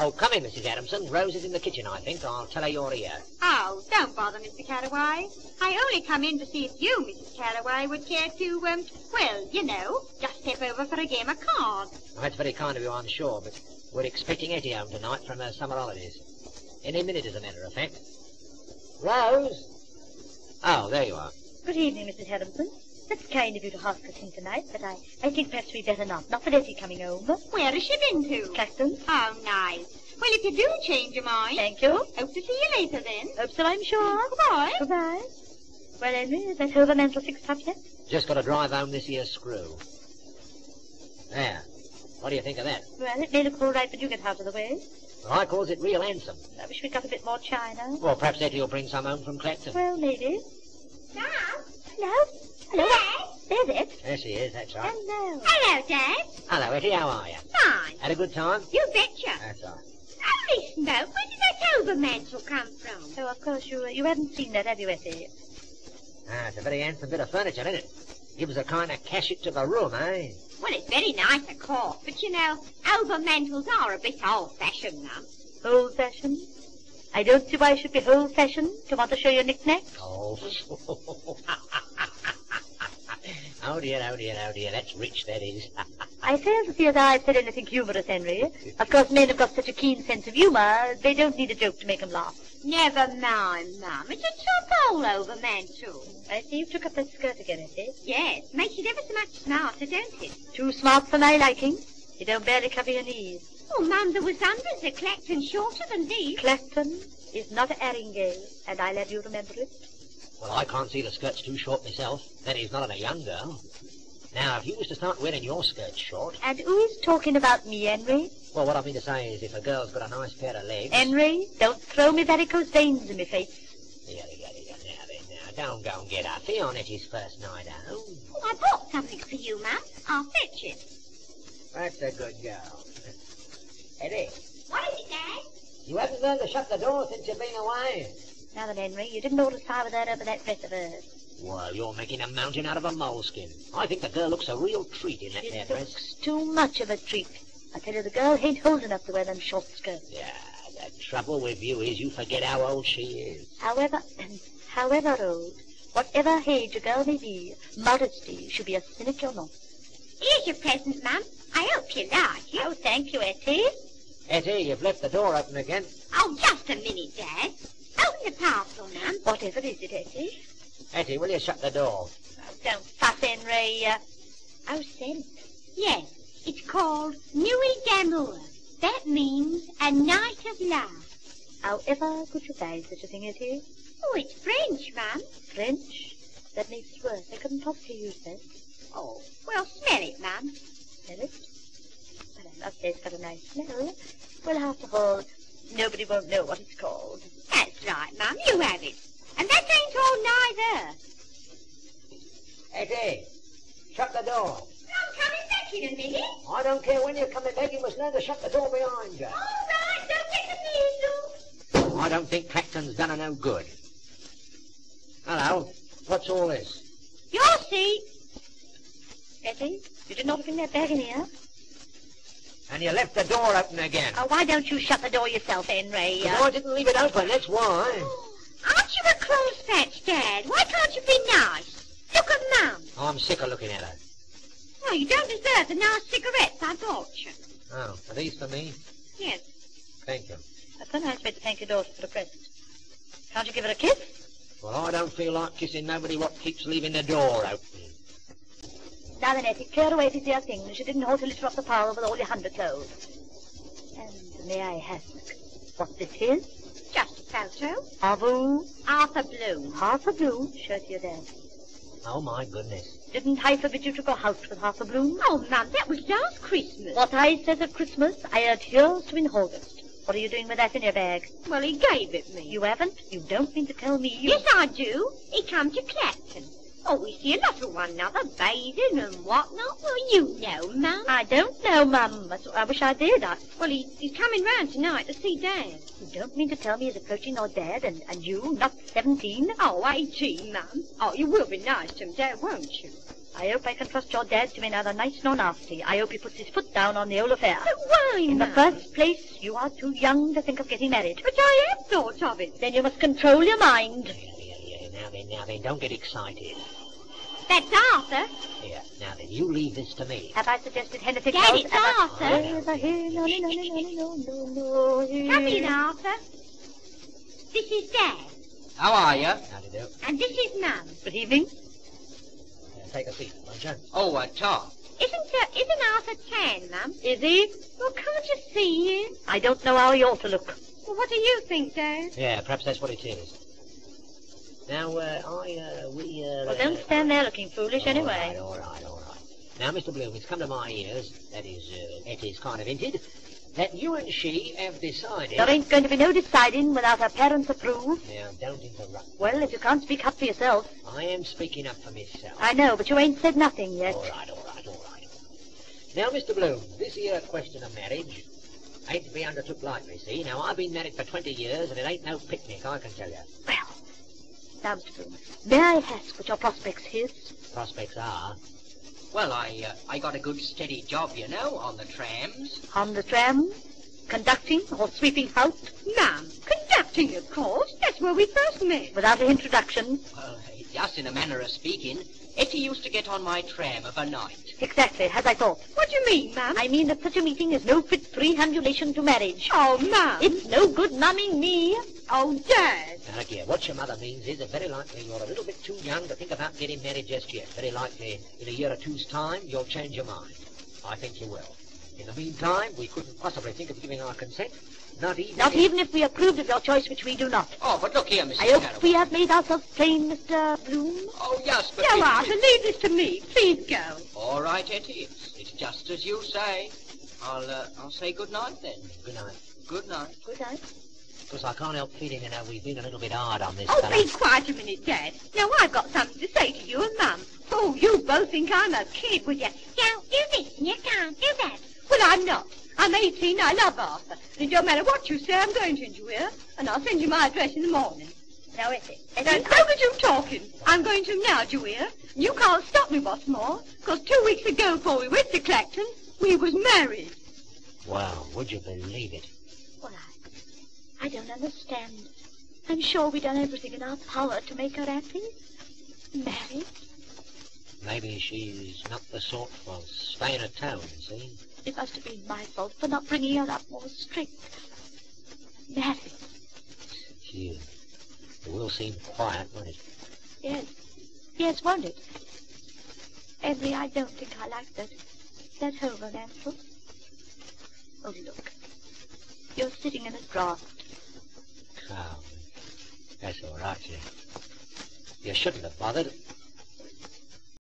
Oh, come in, Mrs. Adamson. Rose is in the kitchen, I think. I'll tell her you're here. Oh, don't bother, Mr. Cattaway. I only come in to see if you, Mrs. Cattaway, would care to, well, you know, just step over for a game of cards. Well, that's very kind of you, I'm sure, but we're expecting Etty home tonight from her summer holidays. Any minute, as a matter of fact. Rose? Oh, there you are. Good evening, Mrs. Adamson. That's kind of you to ask us in tonight, but I think perhaps we'd better not. Not with Etty coming home. Where has she been to? Clacton. Oh, nice. Well, if you do change your mind... Thank you. Hope to see you later, then. Hope so, I'm sure. Goodbye. Goodbye. Well, Henry, is that Hulbert mantle fixed up yet? Just got to drive home this here screw. There. What do you think of that? Well, it may look all right, but you get out of the way. Well, I calls it real handsome. I wish we'd got a bit more china. Well, perhaps Etty will bring some home from Clacton. Well, maybe. Dad? Hello? Hello? Dad? There's it. There she is, that's right. Hello. Hello, Dad. Hello, Etty, how are you? Fine. Had a good time? You betcha. That's all right. Holy smoke, where did that overmantle come from? So, of course, you haven't seen that, have you, Etty? Ah, it's a very handsome bit of furniture, isn't it? Gives a kind of cash it to the room, eh? Well, it's very nice, of course, but, you know, overmantles are a bit old-fashioned, Mum. Old-fashioned? I don't see why you should be old-fashioned. Do you want to show your knick-knacks? Oh. Oh, dear, oh, dear, oh, dear. That's rich, that is. I fail to see as I've said anything humorous, Henry. Of course, men have got such a keen sense of humour, they don't need a joke to make them laugh. Never mind, Mum. It's a top old overmantle. I see you took up that skirt again, Etty. Yes, makes it ever so much smarter, don't it? Too smart for my liking. You don't barely cover your knees. Oh, Mum, there was unders at Clacton shorter than these. Clacton is not a Haringey, and I'll have you remember it. Well, I can't see the skirt's too short myself. That is, not on a young girl. Now, if you was to start wearing your skirt short... And who is talking about me, Henry? Well, what I mean to say is if a girl's got a nice pair of legs... Henry, don't throw me varicose veins in my face. Now, don't go and get up. On Etty's first night home. Oh, I bought something for you, Mum. I'll fetch it. That's a good girl. Etty, What is it, Dad? you haven't learned to shut the door since you've been away. Now then, Henry, you didn't ought to start with that over that dress of hers. Well, you're making a mountain out of a moleskin. I think the girl looks a real treat in that there It dress. looks too much of a treat. I tell you, the girl ain't old enough to wear them short skirts. Yeah, the trouble with you is you forget how old she is. However old, whatever age a girl may be, modesty should be a sinecure non. Here's your present, Mum. I hope you like it. Oh, thank you, Etty. Etty, you've left the door open again. Oh, just a minute, Dad. Open the parcel, Mum. Whatever is it, Etty? Etty, will you shut the door? Oh, don't fuss, Henry. Oh, scent. Yes, it's called Nuit d'amour. That means a night of love. However could you buy such a thing, Etty? Oh, it's French, Mum. French? That makes it worse. I couldn't possibly use that. Oh, well, smell it, Mum. Smell it? Well, I must say it's got a nice smell. Well, after all, nobody won't know what it's called. That's right, Mum. You have it. And that ain't all neither. Etty, shut the door. I'm coming back in a minute. I don't care when you're coming back, you must learn to shut the door behind you. All right, don't get the measles. I don't think Clacton's done her no good. Hello, what's all this? Your seat. Etty, you didn't ought to bring that bag in here. And you left the door open again. Oh, why don't you shut the door yourself, Henry? No, I didn't leave it open, that's why. Aren't you a close patch, Dad? Why can't you be nice? Look at Mum. I'm sick of looking at her. Well, you don't deserve the nice cigarettes I bought you. Oh, are these for me? Yes. Thank you. That's a nice way to thank your daughter for a present. Can't you give her a kiss? Well, I don't feel like kissing nobody what keeps leaving the door open. Now then, Etty, clear away these dear things. You didn't ought to litter up the parlour with all your underclothes. And may I ask what this is? Just a photo. Of who? Arthur Bloom. Arthur Bloom? Show it to your dad. Oh, my goodness. Didn't I forbid you to go out with Arthur Bloom? Oh, Mum, that was last Christmas. What I says at Christmas, I adhere to in August. What are you doing with that in your bag? Well, he gave it me. You haven't? You don't mean to tell me you... Yes, I do. He come to Clacton. Oh, we see a lot of one another, bathing and whatnot. Well, you know, Mum. I don't know, Mum. I wish I did. Well, he's coming round tonight to see Dad. You don't mean to tell me he's approaching your dad, and you, not 17? Oh, 18, Mum. Oh, you will be nice to him, Dad, won't you? I hope I can trust your dad to be neither nice nor nasty. I hope he puts his foot down on the whole affair. But why, In the Mum? first place, you are too young to think of getting married. But I have thought of it. Then you must control your mind. Yeah. Now then, don't get excited. That's Arthur. Here, now then, you leave this to me. Have I suggested anything Dad, else? it's Arthur. Come in, Arthur. This is Dad. How are you? How do you do? And this is Mum. Good evening. Take a seat, won't you? Oh, Tom. Isn't Arthur tan, Mum? Is he? Well, can't you see him? I don't know how he ought to look. Well, what do you think, Dad? Yeah, perhaps that's what it is. Now, Well, don't stand there looking foolish anyway. All right. Now, Mr. Bloom, it's come to my ears, that is, Etty's kind of hinted, that you and she have decided... There ain't going to be no deciding without her parents approve. Now, don't interrupt. Well, if you can't speak up for yourself. I am speaking up for myself. I know, but you ain't said nothing yet. All right. Now, Mr. Bloom, this here question of marriage ain't to be undertook lightly, see? Now, I've been married for 20 years, and it ain't no picnic, I can tell you. Well, now, Mr. Bloom, may I ask what your prospects is? Prospects are... Well, I got a good steady job, you know, on the trams. On the tram? Conducting or sweeping out? Mum, conducting, of course. That's where we first met. Without an introduction? Well, just in a manner of speaking, Etty used to get on my tram of a night. Exactly, as I thought. What do you mean, Mum? I mean that such a meeting is no fit preambulation to marriage. Oh, Mum. It's no good mumming me. Oh, Dad. Now, look here, what your mother means is that very likely you're a little bit too young to think about getting married just yet. Very likely in a year or two's time, you'll change your mind. I think you will. In the meantime, we couldn't possibly think of giving our consent. Not even If we approved of your choice, which we do not. Oh, but look here, Mrs. I hope Carroll. we have made ourselves plain, Mr. Bloom. Oh, yes, but... No, Arthur, leave this to me. Please go. All right, Etty. It's just as you say. I'll say good night then. Good night. Good night. Good night. Because I can't help feeling, you know, we've been a little bit hard on this Oh, fella. be quiet a minute, Dad. Now, I've got something to say to you and Mum. Oh, you both think I'm a kid, would you? Don't do this and you can't do that. Well, I'm not. I'm 18. I love Arthur. And it don't matter what you say, I'm going to interfere. And I'll send you my address in the morning. Now, Etty. Now, look at you talking. I'm going to now, do you hear? You can't stop me, what's more. Because 2 weeks ago, before we went to Clacton, we was married. Wow, would you believe it? Well, I don't understand. I'm sure we done everything in our power to make her happy. Married? Maybe she's not the sort for staying at town, see? It must have been my fault for not bringing her up more strict. Married? Gee, it will seem quiet, won't it? Yes. Yes, won't it? Only I don't think I like that Hulbert answer. Oh, look. You're sitting in a draught. Oh, that's all right, you shouldn't have bothered.